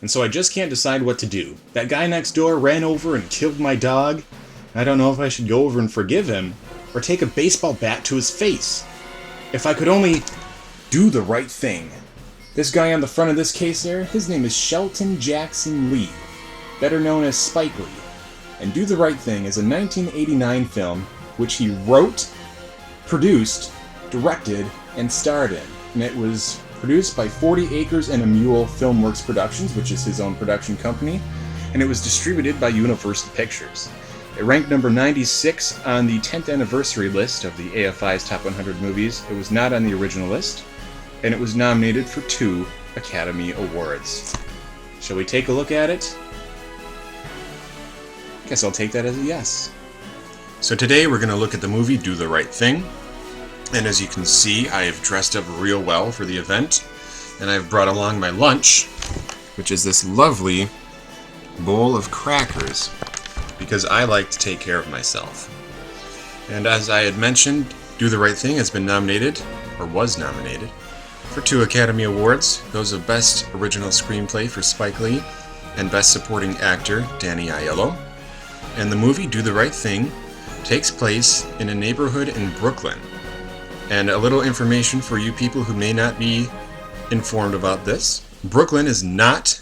and so I just can't decide what to do. That guy next door ran over and killed my dog. I don't know if I should go over and forgive him, or take a baseball bat to his face. If I could only do the right thing. This guy on the front of this case there, his name is Shelton Jackson Lee, better known as Spike Lee. And Do the Right Thing is a 1989 film which he wrote, produced, directed, and starred in. And it was produced by 40 Acres and a Mule Filmworks Productions, which is his own production company, and it was distributed by Universal Pictures. It ranked number 96 on the 10th anniversary list of the AFI's Top 100 Movies. It was not on the original list, and it was nominated for 2 Academy Awards. Shall we take a look at it? Guess I'll take that as a yes. So today we're going to look at the movie Do the Right Thing. And as you can see, I have dressed up real well for the event. And I've brought along my lunch, which is this lovely bowl of crackers, because I like to take care of myself. And as I had mentioned, Do the Right Thing has been nominated, or was nominated, for 2 Academy Awards, those of Best Original Screenplay for Spike Lee, and Best Supporting Actor, Danny Aiello. And the movie Do the Right Thing takes place in a neighborhood in Brooklyn. And a little information for you people who may not be informed about this. Brooklyn is not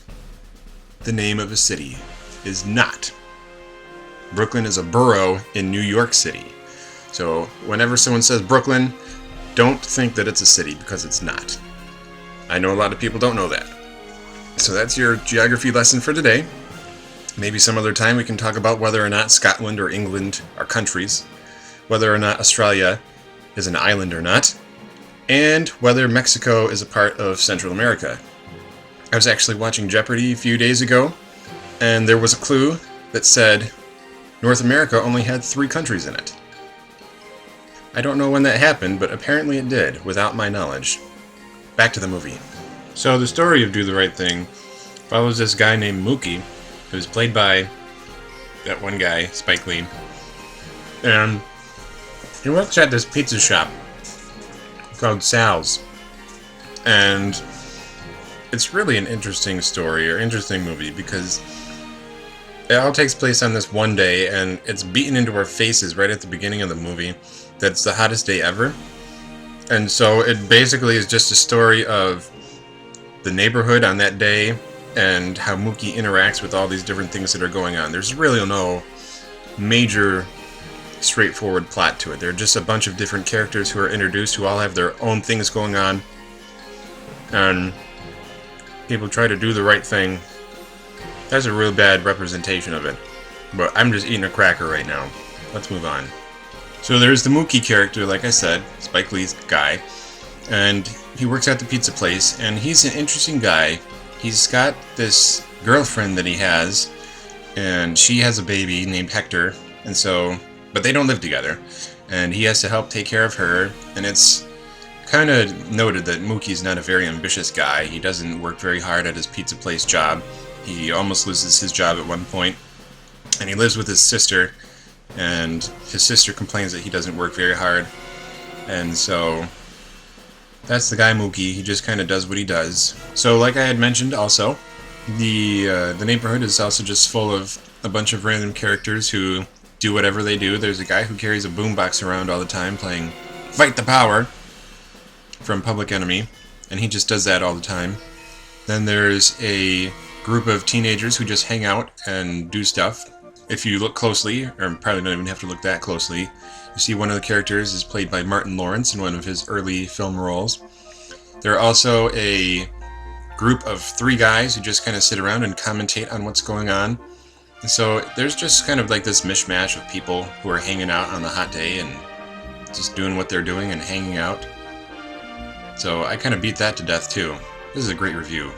the name of a city. It is not. Brooklyn is a borough in New York City. So whenever someone says Brooklyn, don't think that it's a city, because it's not. I know a lot of people don't know that. So that's your geography lesson for today. Maybe some other time we can talk about whether or not Scotland or England are countries, whether or not Australia is an island or not, and whether Mexico is a part of Central America. I was actually watching Jeopardy a few days ago, and there was a clue that said North America only had 3 countries in it. I don't know when that happened, but apparently it did, without my knowledge. Back to the movie. So the story of Do the Right Thing follows this guy named Mookie, who's played by that one guy, Spike Lee. And he works at this pizza shop called Sal's. And it's really an interesting story, or interesting movie, because it all takes place on this one day, and it's beaten into our faces right at the beginning of the movie that it's the hottest day ever. And so it basically is just a story of the neighborhood on that day and how Mookie interacts with all these different things that are going on. There's really no major straightforward plot to it. There are just a bunch of different characters who are introduced who all have their own things going on, and people try to do the right thing. That's a real bad representation of it, but I'm just eating a cracker right now. Let's move on. So there's the Mookie character, like I said, Spike Lee's guy, and he works at the pizza place, and he's an interesting guy. He's got this girlfriend that he has, and she has a baby named Hector, and so, but they don't live together, and he has to help take care of her, and it's kind of noted that Mookie's not a very ambitious guy. He doesn't work very hard at his pizza place job. He almost loses his job at one point, and he lives with his sister, and his sister complains that he doesn't work very hard, and so that's the guy Mookie. He just kind of does what he does. So like I had mentioned also, the neighborhood is also just full of a bunch of random characters who do whatever they do. There's a guy who carries a boombox around all the time playing Fight the Power from Public Enemy, and he just does that all the time. Then there's a group of teenagers who just hang out and do stuff. If you look closely, or probably don't even have to look that closely, you see one of the characters is played by Martin Lawrence in one of his early film roles. There are also a group of 3 guys who just kind of sit around and commentate on what's going on. And so there's just kind of like this mishmash of people who are hanging out on the hot day and just doing what they're doing and hanging out. So I kind of beat that to death too. This is a great review.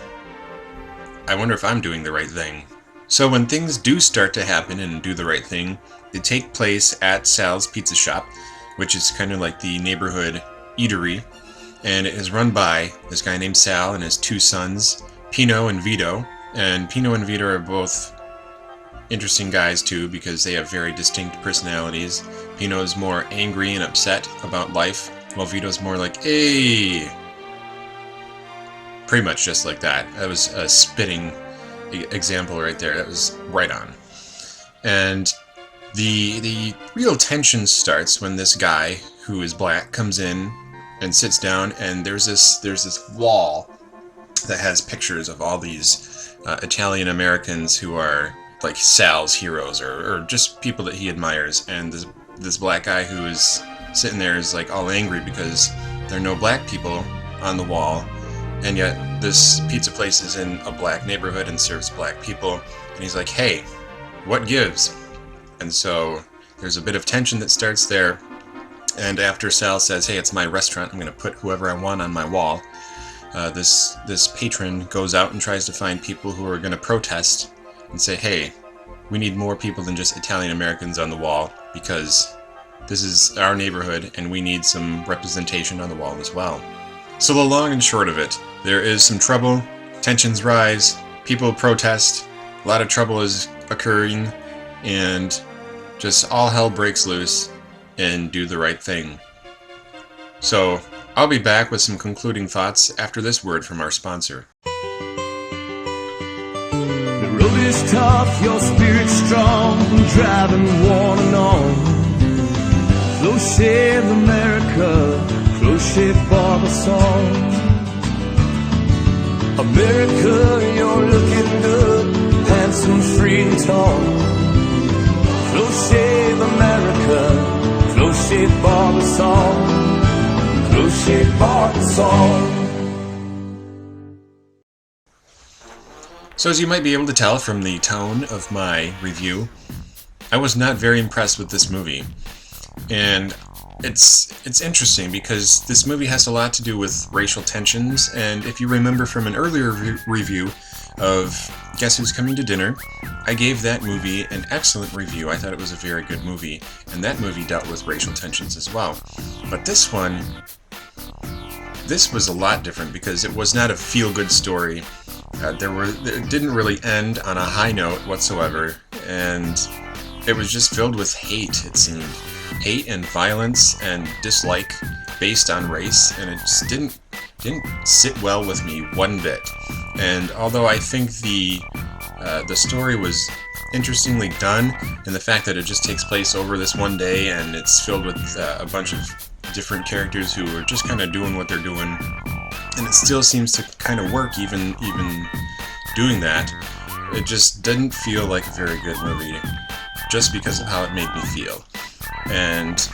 I wonder if I'm doing the right thing. So when things do start to happen and Do the Right Thing, they take place at Sal's Pizza Shop, which is kind of like the neighborhood eatery, and it is run by this guy named Sal and his 2 sons, Pino and Vito. And Pino and Vito are both interesting guys too, because they have very distinct personalities. Pino is more angry and upset about life, while Vito's more like, hey! Pretty much just like that. That was a spitting example right there. That was right on. And the real tension starts when this guy who is black comes in and sits down, and there's this wall that has pictures of all these Italian Americans who are like Sal's heroes, or just people that he admires. And this black guy who is sitting there is like all angry because there are no black people on the wall, and yet this pizza place is in a black neighborhood and serves black people. And he's like, hey, what gives? And so there's a bit of tension that starts there. And after Sal says, hey, it's my restaurant, I'm going to put whoever I want on my wall, this patron goes out and tries to find people who are going to protest and say, hey, we need more people than just Italian Americans on the wall, because this is our neighborhood and we need some representation on the wall as well. So the long and short of it, there is some trouble, tensions rise, people protest, a lot of trouble is occurring, and just all hell breaks loose and Do the Right Thing. So I'll be back with some concluding thoughts after this word from our sponsor. The road is tough, your spirit's strong, driving one and on. Cloche America, Cloche Barbasol. America, you're looking good, handsome, free and tall. Cloche America, Cloche Barbasol. Cloche Barbasol. So as you might be able to tell from the tone of my review, I was not very impressed with this movie. And it's interesting because this movie has a lot to do with racial tensions, and if you remember from an earlier review of Guess Who's Coming to Dinner, I gave that movie an excellent review. I thought it was a very good movie, and that movie dealt with racial tensions as well. But this was a lot different because it was not a feel-good story. It didn't really end on a high note whatsoever, and it was just filled with hate, it seemed. Hate and violence and dislike based on race, and it just didn't sit well with me one bit. And although I think the story was interestingly done, and the fact that it just takes place over this one day and it's filled with a bunch of different characters who are just kind of doing what they're doing, and it still seems to kind of work even doing that, it just didn't feel like a very good movie just because of how it made me feel. And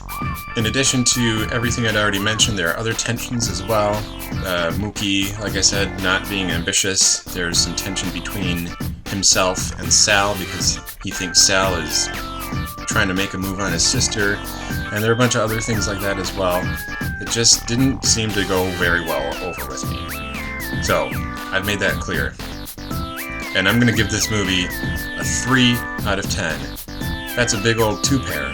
in addition to everything I'd already mentioned, there are other tensions as well. Mookie, like I said, not being ambitious. There's some tension between himself and Sal because he thinks Sal is trying to make a move on his sister. And there are a bunch of other things like that as well. It just didn't seem to go very well over with me. So, I've made that clear. And I'm going to give this movie a 3 out of 10. That's a big old 2-pair.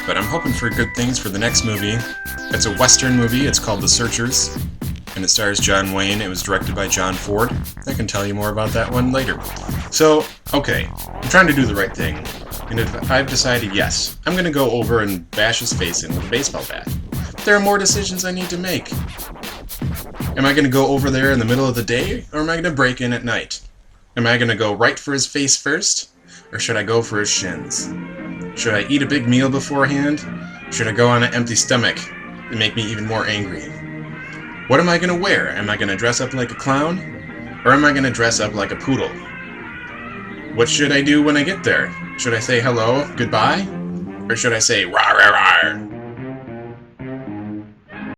But I'm hoping for good things for the next movie. It's a Western movie. It's called The Searchers, and it stars John Wayne. It was directed by John Ford. I can tell you more about that one later. So, okay, I'm trying to do the right thing, and I've decided, yes, I'm going to go over and bash his face in with a baseball bat. There are more decisions I need to make. Am I going to go over there in the middle of the day, or am I going to break in at night? Am I going to go right for his face first, or should I go for his shins? Should I eat a big meal beforehand? Should I go on an empty stomach and make me even more angry? What am I going to wear? Am I going to dress up like a clown? Or am I going to dress up like a poodle? What should I do when I get there? Should I say hello, goodbye? Or should I say rah rah rah?